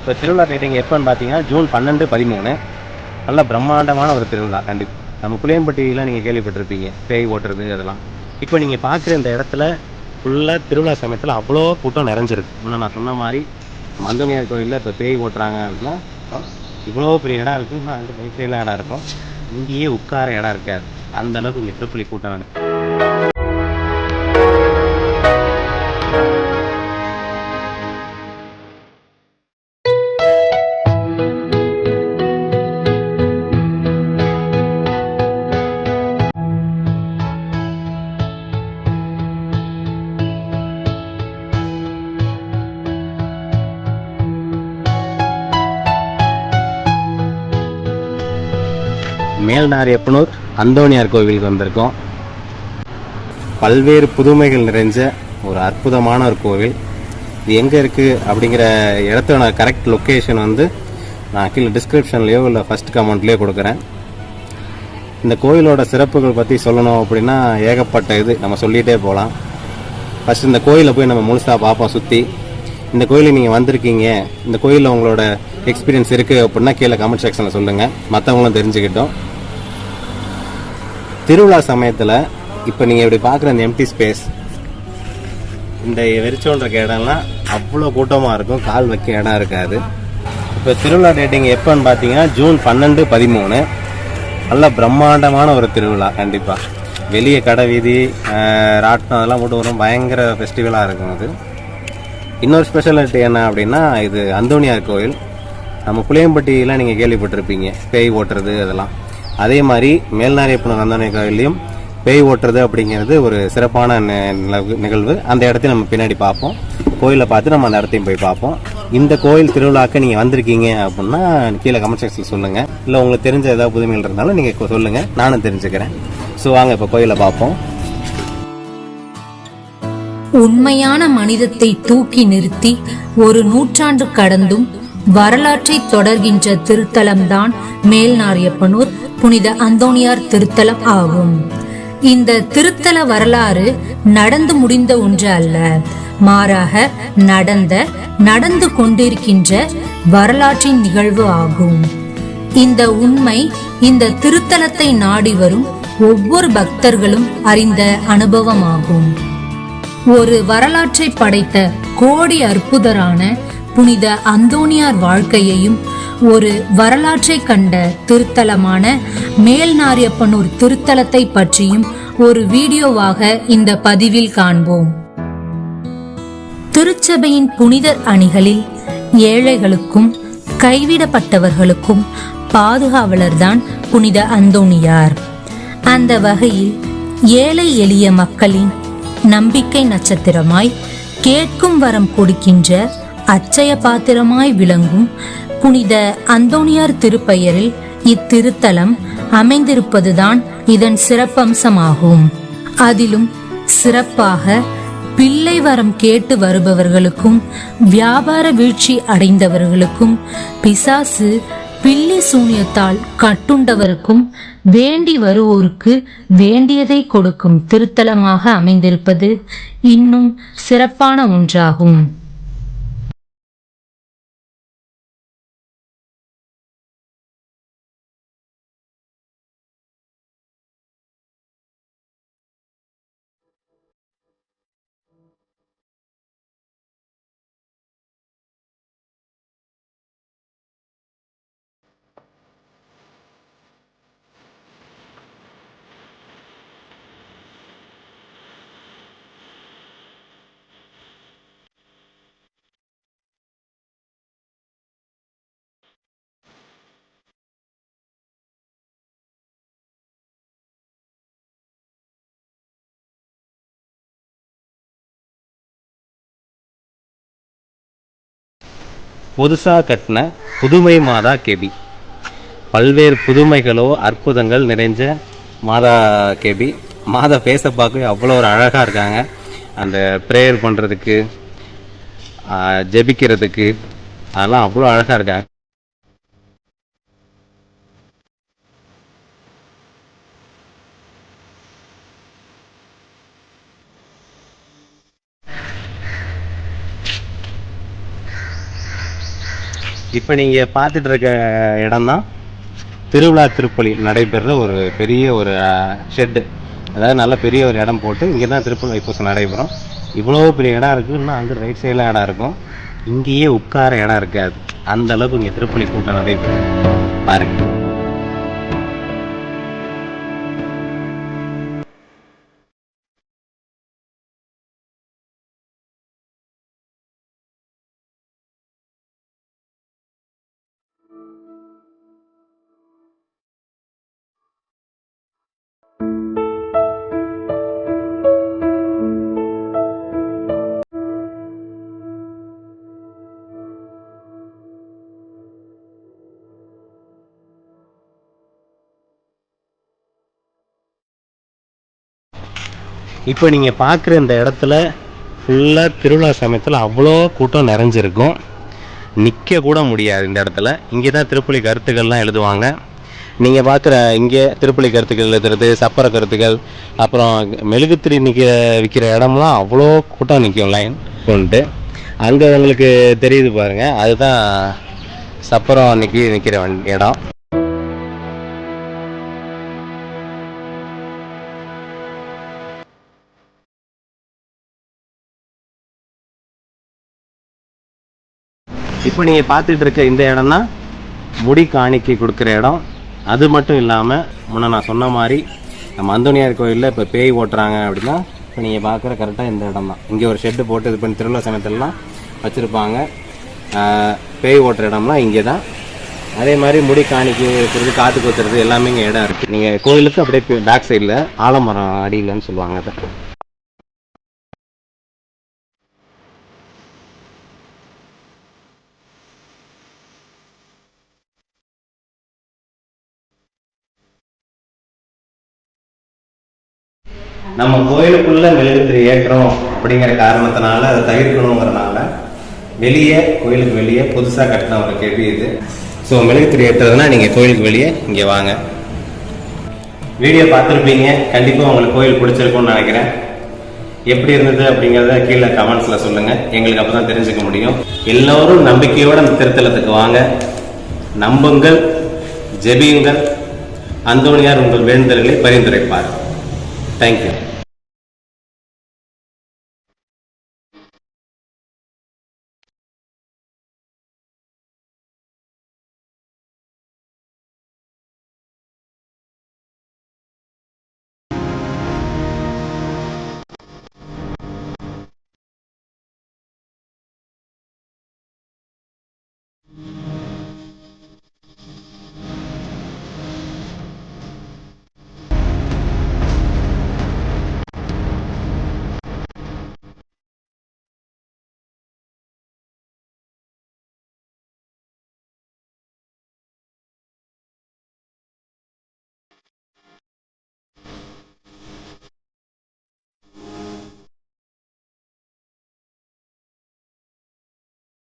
இப்போ திருவிழா டேட்டிங் எப்போன்னு பார்த்தீங்கன்னா ஜூன் 12, 13 நல்ல பிரம்மாண்டமான ஒரு திருவிழா. கண்டிப்பாக நம்ம புளியம்பட்டியில் நீங்கள் கேள்விப்பட்டிருப்பீங்க, பேய் ஓட்டுறது அதெல்லாம். இப்போ நீங்கள் பார்க்குற இந்த இடத்துல ஃபுல்லாக திருவிழா சமயத்தில் அவ்வளோ கூட்டம் நிறைஞ்சிருக்கு. இன்னும் நான் சொன்ன மாதிரி மந்தனியார் கோயிலில் இப்போ பேய் ஓட்டுறாங்க அப்படின்னா இவ்வளோ பெரிய இடம் இருக்குது. இன்னும் அங்கே பைக்கிலாம் இடம் இருக்கும். இங்கேயே உட்கார இடம் இருக்காது. அந்த அளவுக்கு இங்கே திருப்பலி கூட்டம் வேணும். மேல்நாரியப்பனூர் அந்தோணியார் கோவிலுக்கு வந்திருக்கோம். பல்வேறு புதுமைகள் நிறைஞ்ச ஒரு அற்புதமான ஒரு கோவில். இது எங்கே இருக்குது அப்படிங்கிற இடத்தோட கரெக்ட் லொக்கேஷன் வந்து நான் கீழே டிஸ்கிரிப்ஷன்லேயோ இல்லை ஃபஸ்ட் கமெண்ட்லேயோ கொடுக்குறேன். இந்த கோயிலோட சிறப்புகள் பற்றி சொல்லணும் அப்படின்னா ஏகப்பட்ட இது நம்ம சொல்லிகிட்டே போகலாம். ஃபஸ்ட் இந்த கோயிலை போய் நம்ம முழுசாக பார்ப்போம் சுற்றி. இந்த கோயிலுக்கு நீங்கள் வந்திருக்கீங்க, இந்த கோயிலில் உங்களோட எக்ஸ்பீரியன்ஸ் இருக்குது அப்படின்னா கீழே கமெண்ட் செக்ஷனில் சொல்லுங்கள், மற்றவங்களும் தெரிஞ்சுக்கிட்டோம். திருவிழா சமயத்தில் இப்போ நீங்கள் இப்படி பார்க்குற இந்த எம்டி ஸ்பேஸ், இந்த வெறிச்சோன்ற இடம்லாம் அவ்வளோ கூட்டமாக இருக்கும், கால் வைக்க இடம் இருக்காது. இப்போ திருவிழா டேட்டிங் எப்போன்னு பார்த்தீங்கன்னா ஜூன் 12, 13 நல்ல பிரம்மாண்டமான ஒரு திருவிழா. கண்டிப்பாக வெளியே கடை வீதி ராட்டினம் அதெல்லாம் போட்டு வரும், பயங்கர ஃபெஸ்டிவலாக இருக்கும். அது இன்னொரு ஸ்பெஷாலிட்டி என்ன அப்படின்னா, இது அந்தோணியார் கோயில். நம்ம புளியம்பட்டியெலாம் நீங்கள் கேள்விப்பட்டிருப்பீங்க, பேய் ஓட்டுறது அதெல்லாம். அதே மாதிரி மேல்நாரியப்பனூர் அந்தோணியார் கோயிலையும் பேய் ஓட்டுறது அப்படிங்கிறது ஒரு சிறப்பான நிகழ்வு. அந்த இடத்தையும் நம்ம பின்னாடி பார்ப்போம். கோயிலை பார்த்து நம்ம அந்த இடத்தையும் போய் பார்ப்போம். இந்த கோயில் திருவிழாக்கு நீங்கள் வந்திருக்கீங்க அப்படின்னா கீழே கமெண்ட் செக்ஷனில் சொல்லுங்கள். இல்லை உங்களுக்கு தெரிஞ்ச ஏதாவது புதுமைகள் இருந்தாலும் நீங்கள் சொல்லுங்கள், நானும் தெரிஞ்சுக்கிறேன். ஸோ வாங்க இப்போ கோயிலை பார்ப்போம். உண்மையான மனிதத்தை தூக்கி நிறுத்தி ஒரு நூற்றாண்டு கடந்தும் வரலாற்றை தொடர்கின்ற திருத்தலம்தான் மேல்நாரியப்பனூர் புனித அந்தோணியார் திருத்தலம் ஆகும். இந்த திருத்தல வரலாறு நடந்து முடிந்த ஒன்று அல்ல, மாறாக நடந்து கொண்டிருக்கின்ற வரலாற்றின் நிகழ்வு ஆகும். இந்த உண்மை இந்த திருத்தலத்தை நாடி வரும் ஒவ்வொரு பக்தர்களும் அறிந்த அனுபவமாகும். ஒரு வரலாற்றை படைத்த கோடி அற்புதரான புனித அந்தோணியார் வாழ்க்கையையும் ஒரு வரலாற்றை கண்ட திருத்தலமான மேல்நாரியப்பனூர் திருத்தலத்தை பற்றியும் ஒரு வீடியோவாக இந்த பதிவில் காண்போம். திருச்சபையின் புனிதர் அணிகளில் ஏழைகளுக்கும் கைவிடப்பட்டவர்களுக்கும் பாதுகாவலர்தான் புனித அந்தோணியார். அந்த வகையில் ஏழை எளிய மக்களின் நம்பிக்கை நட்சத்திரமாய், கேட்கும் வரம் கொடுக்கின்ற அச்சய பாத்திரமாய் விளங்கும் புனித அந்தோணியார் திருப்பெயரில் இத்திருத்தலம் அமைந்திருப்பதுதான் இதன் சிறப்பம்சமாகும். அதிலும் சிறப்பாக பிள்ளை வரம் கேட்டு வருபவர்களுக்கும் வியாபார வீழ்ச்சி அடைந்தவர்களுக்கும் பிசாசு பில்லி சூனியத்தால் கட்டுண்டவருக்கும் வேண்டி வருவோருக்கு வேண்டியதை கொடுக்கும் திருத்தலமாக அமைந்திருப்பது இன்னும் சிறப்பான ஒன்றாகும். புதுசாக கட்டின புதுமை மாதா கேபி, பல்வேறு புதுமைகளோ அற்புதங்கள் நிறைஞ்ச மாதா கேபி. மாதா ஃபேஸை பார்க்கவே அவ்வளோ ஒரு அழகாக இருக்காங்க. அந்த ப்ரேயர் பண்ணுறதுக்கு, ஜெபிக்கிறதுக்கு அதெல்லாம் அவ்வளோ அழகாக இருக்காங்க. இப்போ நீங்கள் பார்த்துட்டு இருக்க இடம் தான் திருவிழா திருப்பலி நடைபெறுற ஒரு பெரிய ஒரு ஷெட்டு. அதாவது நல்ல பெரிய ஒரு இடம் போட்டு இங்கே தான் திருப்பலி தைப்பூசம் நடைபெறும். இவ்வளோ பெரிய இடம் இருக்குது. இன்னும் அங்கே ரைட் சைடில் இடம் இருக்கும். இங்கேயே உட்கார இடம் இருக்காது, அந்த அளவுக்கு இங்கே திருப்பலி கூட்டம் நடைபெறும். பாருங்க. இப்போ நீங்கள் பார்க்குற இந்த இடத்துல ஃபுல்லாக திருவிழா சமயத்தில் அவ்வளோ கூட்டம் நிறைஞ்சிருக்கும். நிற்க கூட முடியாது இந்த இடத்துல. இங்கே தான் திருப்பலி கருத்துக்கள்லாம் எழுதுவாங்க. நீங்கள் பார்க்குற இங்கே திருப்பலி கருத்துக்கள் எழுதுறது, சப்பர கருத்துக்கள், அப்புறம் மெழுகுத்திரி விற்கிற இடம்லாம் அவ்வளோ கூட்டம் நிற்கும் லைன் கொண்டு. அங்கே உங்களுக்கு தெரியுது பாருங்கள், அதுதான் சப்பரம் நிற்கிற இடம். இப்போ நீங்கள் பார்த்துட்டு இருக்க இந்த இடம் தான் முடி காணிக்கை கொடுக்குற இடம். அது மட்டும் இல்லாமல் முன்ன நான் சொன்ன மாதிரி நம்ம அந்தோனியார் கோயிலில் இப்போ பேய் ஓட்டுறாங்க அப்படின்னா இப்போ நீங்கள் பார்க்குற கரெக்டாக இந்த இடம் தான். இங்கே ஒரு ஷெட்டு போட்டு இது பண்ணி திருவிழா சமயத்திலலாம் வச்சுருப்பாங்க. பேய் ஓட்டுற இடம்லாம் இங்கே தான். அதே மாதிரி முடி காணிக்கை வைக்கிறது, காத்து கொத்துறது எல்லாமே இங்கே இடம் இருக்குது. நீங்கள் கோயிலுக்கு அப்படியே பேக் சைடில் ஆலமரம் அடியிலன்னு சொல்லுவாங்க அதை. நம்ம கோயிலுக்குள்ள மெழுகுத்திரி ஏற்றோம் அப்படிங்கிற காரணத்தினால அதை தவிர்க்கணுங்கிறனால வெளியே கோயிலுக்கு வெளியே புதுசாக கட்டின ஒரு கேள்வி இது. ஸோ மெழுகுத்திரி ஏற்றுறதுனா நீங்கள் கோயிலுக்கு வெளியே இங்கே வாங்க. வீடியோ பார்த்துருப்பீங்க. கண்டிப்பாக உங்களுக்கு கோயில் பிடிச்சிருக்கும்னு நினைக்கிறேன். எப்படி இருந்தது அப்படிங்கிறத கீழே கமெண்ட்ஸில் சொல்லுங்கள். எங்களுக்கு அப்போ தான் தெரிஞ்சுக்க முடியும். எல்லோரும் நம்பிக்கையோடு அந்த திருத்தலத்துக்கு வாங்க. நம்புங்கள், ஜெபியுங்கள். அந்தோனியார் உங்கள் வேண்டுதல்களை பரிந்துரைப்பார். Thank you.